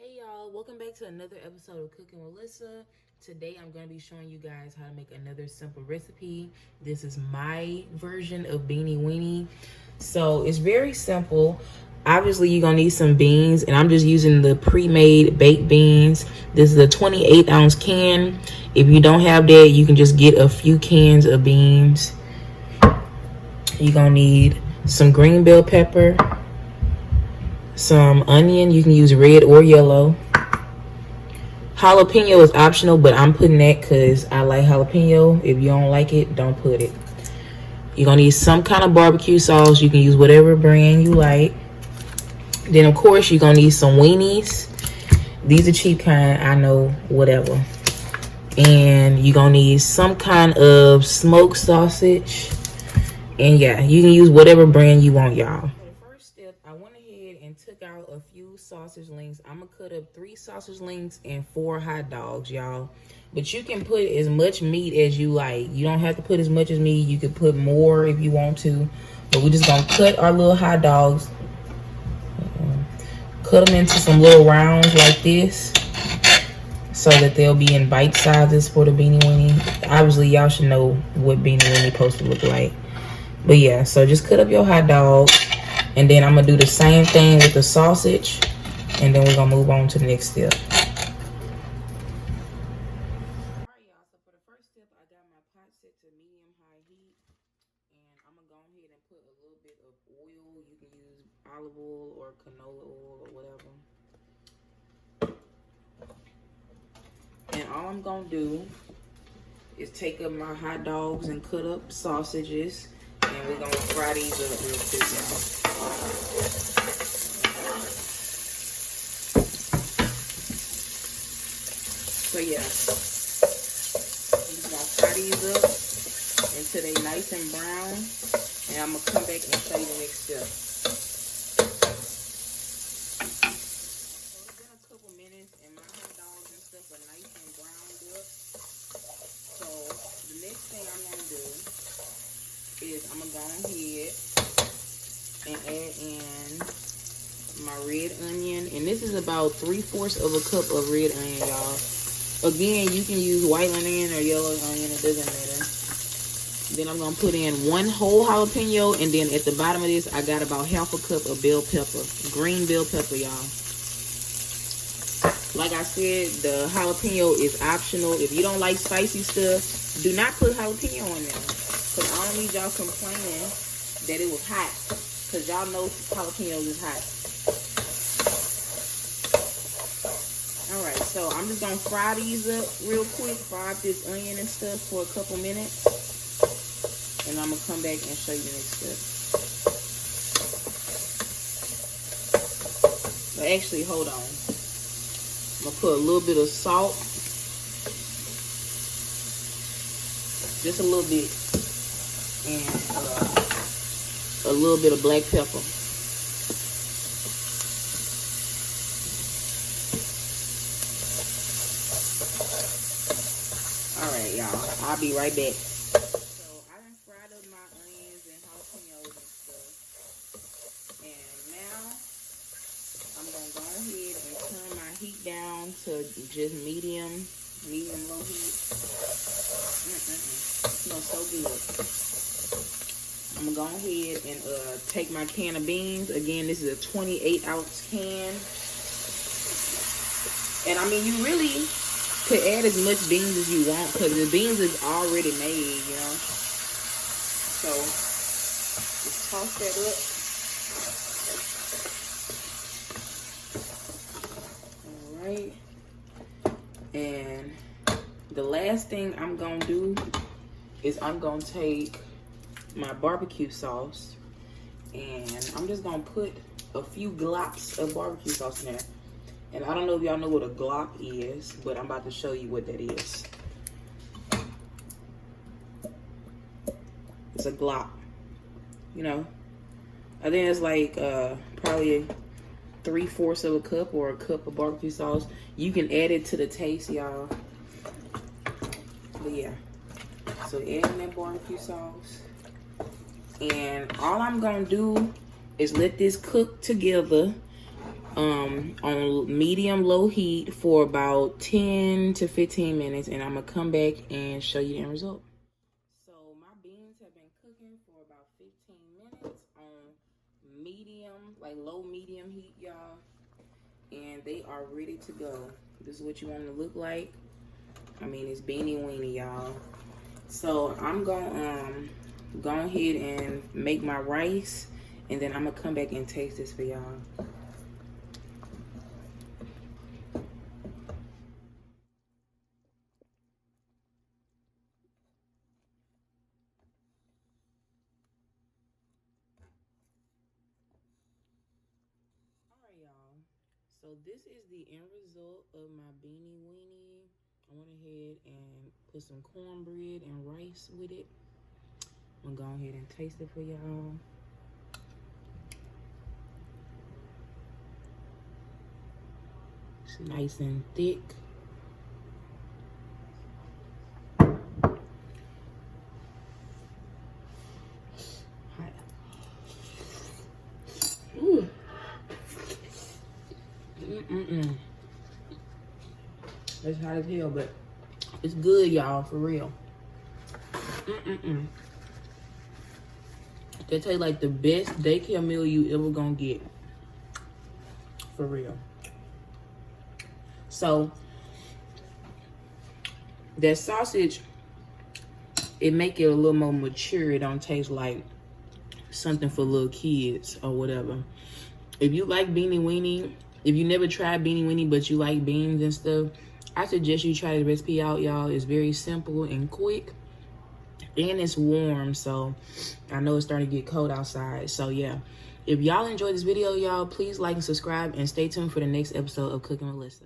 Hey y'all, welcome back to another episode of Cooking with Lyssa. Today I'm going to be showing you guys how to make another simple recipe. This is my version of beanie weenie. So it's very simple. Obviously you're going to need some beans, and I'm just using the pre-made baked beans. This is a 28-ounce can. If you don't have that, you can just get a few cans of beans. You're going to need some green bell pepper, some onion. You can use red or yellow. Jalapeno is optional, but I'm putting that because I like jalapeno. If you don't like it, don't put it. You're gonna need some kind of barbecue sauce. You can use whatever brand you like. Then of course you're gonna need some weenies. These are cheap kind, I know, whatever. And you're gonna need some kind of smoked sausage. And yeah, you can use whatever brand you want, y'all. First step, I went ahead and took out a few sausage links. I'm gonna cut up 3 sausage links and 4 hot dogs, y'all. But you can put as much meat as you like. You don't have to put as much as meat. You could put more if you want to. But we're just gonna cut our little hot dogs. Cut them into some little rounds like this, so that they'll be in bite sizes for the beanie weenie. Obviously, y'all should know what beanie weenie is supposed to look like. But yeah, so just cut up your hot dog, and then I'm gonna do the same thing with the sausage, and then we're gonna move on to the next step. Alright y'all, so for the first step, I got my pot set to medium-high heat, and I'm gonna go ahead and put a little bit of oil. You can use olive oil or canola oil or whatever. And all I'm gonna do is take up my hot dogs and cut up sausages. And we're gonna fry these up real quick, y'all. So yeah, we're just gonna fry these up until they nice and brown. And I'm gonna come back and show you the next step. So it's been a couple minutes and my hot dogs and stuff are nice and browned up. So the next thing I'm gonna do is I'm gonna go ahead and add in my red onion, and this is about 3/4 of a cup of red onion, y'all. Again, you can use white onion or yellow onion, it doesn't matter. Then I'm gonna put in 1 whole jalapeno, and then at the bottom of this I got about 1/2 cup of bell pepper, green bell pepper, y'all. Like I said, the jalapeno is optional. If you don't like spicy stuff, do not put jalapeno in there. Because I don't need y'all complaining that it was hot. Because y'all know jalapenos is hot. Alright, so I'm just going to fry these up real quick. Fry up this onion and stuff for a couple minutes. And I'm going to come back and show you the next step. But actually, hold on. I'm going to put a little bit of salt. Just a little bit. And a little bit of black pepper. Alright, y'all. I'll be right back. So, I done fried up my onions and jalapenos and stuff. And now, I'm going to go ahead and turn my heat down to just medium low heat. Smells so good. I'm gonna go ahead and take my can of beans. Again, this is a 28-ounce can. And I mean, you really could add as much beans as you want because the beans is already made, you know. So just toss that up. Alright. And the last thing I'm gonna do is I'm gonna take my barbecue sauce, and I'm just gonna put a few glops of barbecue sauce in there. And I don't know if y'all know what a glop is, but I'm about to show you what that is. It's a glop, you know. I think it's like probably 3/4 of a cup or a cup of barbecue sauce. You can add it to the taste, y'all. But yeah, so adding that barbecue sauce. And all I'm gonna do is let this cook together on medium low heat for about 10 to 15 minutes, and I'm gonna come back and show you the end result. So my beans have been cooking for about 15 minutes on medium, like low medium heat, y'all, and they are ready to go. This is what you want them to look like. I mean, it's beanie weenie, y'all. So I'm gonna go ahead and make my rice, and then I'm gonna come back and taste this for y'all. Y'all, so this is the end result of my beanie weenie. I went ahead and put some cornbread and rice with it. I'm gonna go ahead and taste it for y'all. It's nice and thick. Ooh. It's hot as hell, but it's good, y'all, for real. They taste like the best daycare meal you ever gonna get. For real. So, that sausage, it make it a little more mature. It don't taste like something for little kids or whatever. If you like beanie weenie, if you never tried beanie weenie but you like beans and stuff, I suggest you try the recipe out, y'all. It's very simple and quick, and it's warm, so I know it's starting to get cold outside. So yeah, if y'all enjoyed this video, y'all, please like and subscribe, and stay tuned for the next episode of Cooking with Lyssa.